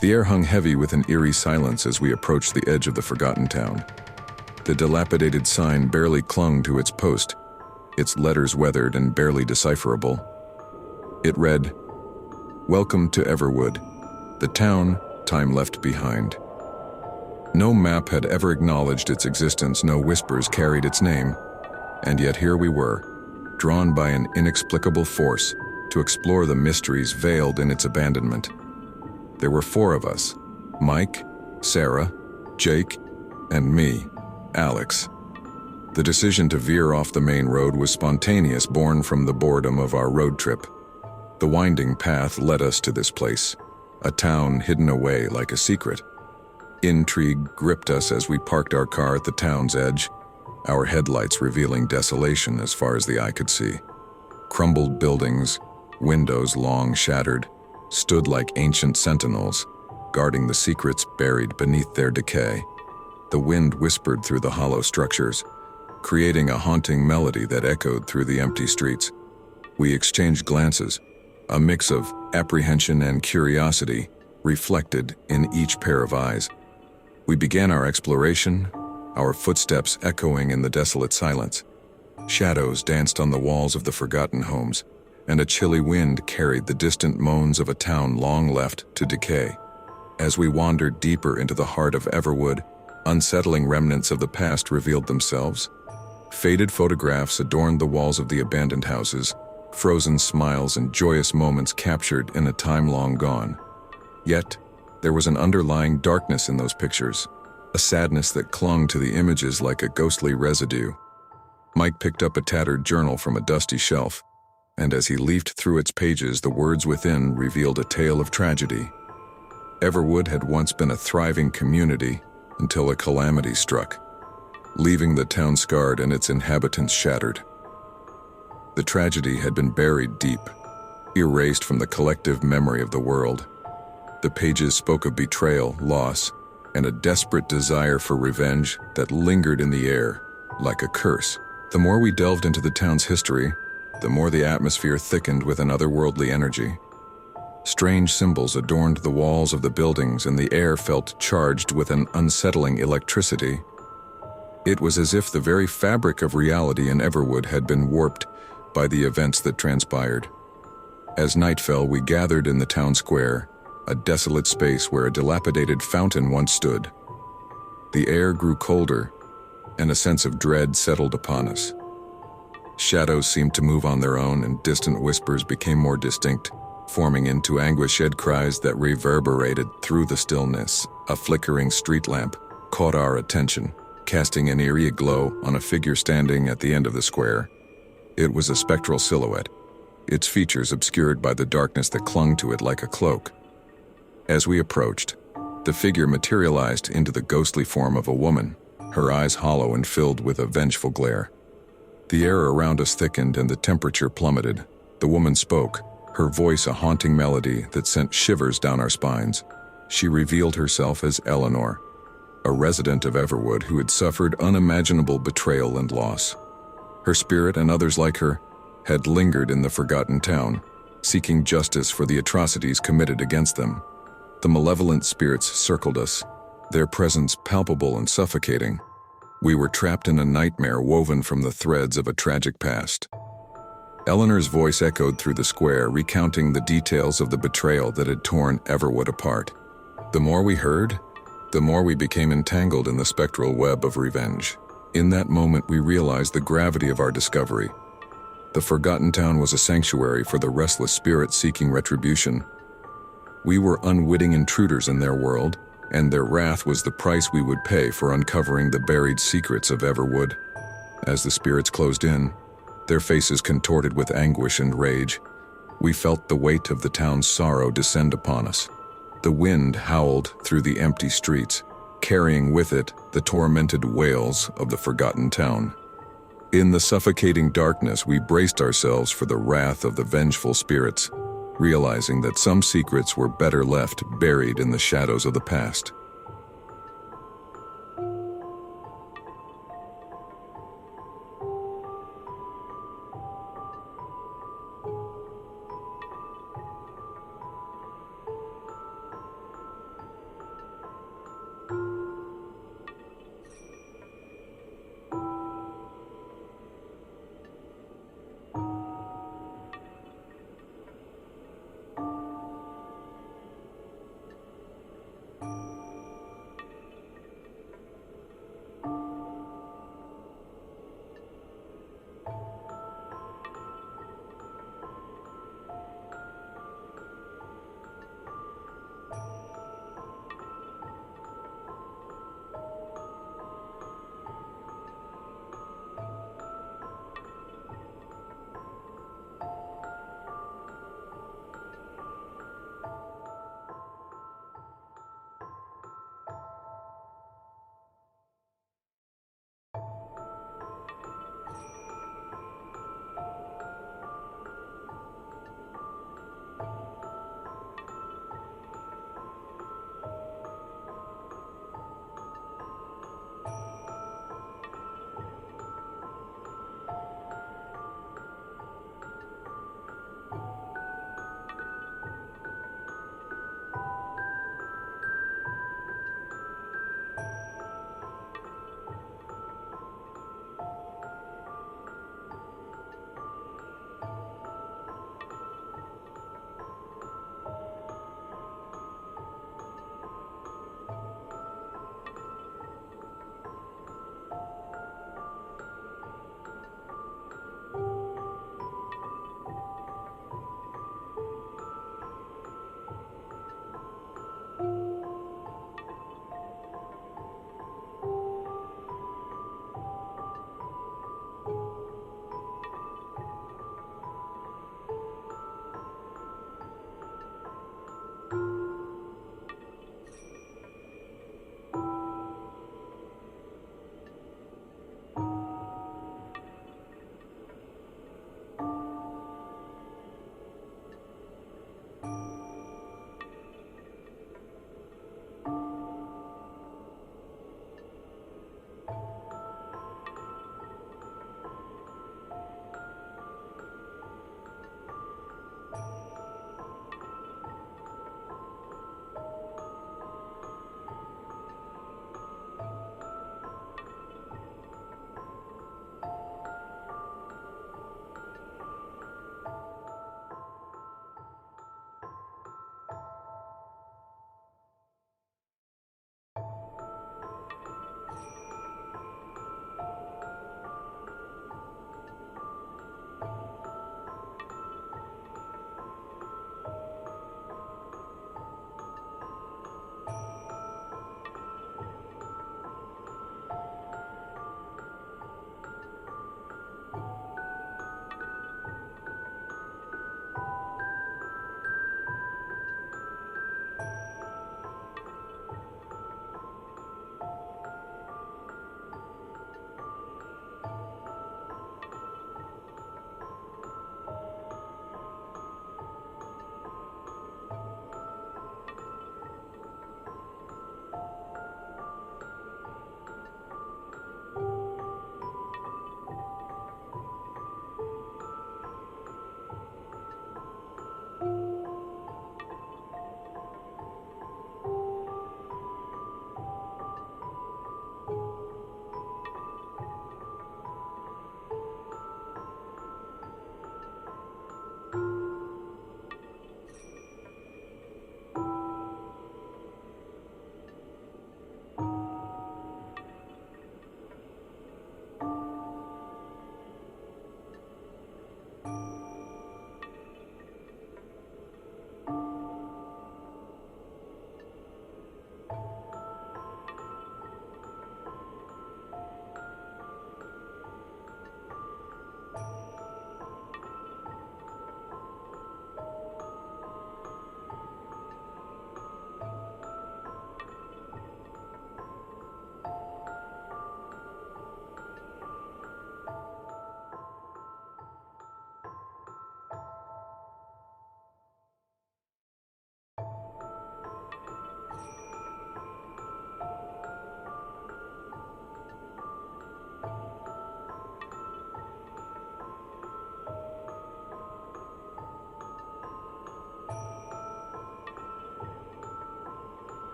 The air hung heavy with an eerie silence as we approached the edge of the forgotten town. The dilapidated sign barely clung to its post, its letters weathered and barely decipherable. It read, "Welcome to Everwood, the town time left behind." No map had ever acknowledged its existence, no whispers carried its name, and yet here we were, drawn by an inexplicable force to explore the mysteries veiled in its abandonment. There were 4 of us: Mike, Sarah, Jake, and me, Alex. The decision to veer off the main road was spontaneous, born from the boredom of our road trip. The winding path led us to this place, a town hidden away like a secret. Intrigue gripped us as we parked our car at the town's edge, our headlights revealing desolation as far as the eye could see. Crumbled buildings, windows long shattered, stood like ancient sentinels, guarding the secrets buried beneath their decay. The wind whispered through the hollow structures, creating a haunting melody that echoed through the empty streets. We exchanged glances, a mix of apprehension and curiosity reflected in each pair of eyes. We began our exploration, our footsteps echoing in the desolate silence. Shadows danced on the walls of the forgotten homes, and a chilly wind carried the distant moans of a town long left to decay. As we wandered deeper into the heart of Everwood, unsettling remnants of the past revealed themselves. Faded photographs adorned the walls of the abandoned houses, frozen smiles and joyous moments captured in a time long gone. Yet, there was an underlying darkness in those pictures, a sadness that clung to the images like a ghostly residue. Mike picked up a tattered journal from a dusty shelf, and as he leafed through its pages, the words within revealed a tale of tragedy. Everwood had once been a thriving community until a calamity struck, leaving the town scarred and its inhabitants shattered. The tragedy had been buried deep, erased from the collective memory of the world. The pages spoke of betrayal, loss, and a desperate desire for revenge that lingered in the air like a curse. The more we delved into the town's history, the more the atmosphere thickened with an otherworldly energy. Strange symbols adorned the walls of the buildings, and the air felt charged with an unsettling electricity. It was as if the very fabric of reality in Everwood had been warped by the events that transpired. As night fell, we gathered in the town square, a desolate space where a dilapidated fountain once stood. The air grew colder, and a sense of dread settled upon us. Shadows seemed to move on their own, and distant whispers became more distinct, forming into anguished cries that reverberated through the stillness. A flickering street lamp caught our attention, casting an eerie glow on a figure standing at the end of the square. It was a spectral silhouette, its features obscured by the darkness that clung to it like a cloak. As we approached, the figure materialized into the ghostly form of a woman, her eyes hollow and filled with a vengeful glare. The air around us thickened and the temperature plummeted. The woman spoke, her voice a haunting melody that sent shivers down our spines. She revealed herself as Eleanor, a resident of Everwood who had suffered unimaginable betrayal and loss. Her spirit and others like her had lingered in the forgotten town, seeking justice for the atrocities committed against them. The malevolent spirits circled us, their presence palpable and suffocating. We were trapped in a nightmare woven from the threads of a tragic past. Eleanor's voice echoed through the square, recounting the details of the betrayal that had torn Everwood apart. The more we heard, the more we became entangled in the spectral web of revenge. In that moment, we realized the gravity of our discovery. The forgotten town was a sanctuary for the restless spirits seeking retribution. We were unwitting intruders in their world, and their wrath was the price we would pay for uncovering the buried secrets of Everwood. As the spirits closed in, their faces contorted with anguish and rage, we felt the weight of the town's sorrow descend upon us. The wind howled through the empty streets, carrying with it the tormented wails of the forgotten town. In the suffocating darkness, we braced ourselves for the wrath of the vengeful spirits, realizing that some secrets were better left buried in the shadows of the past.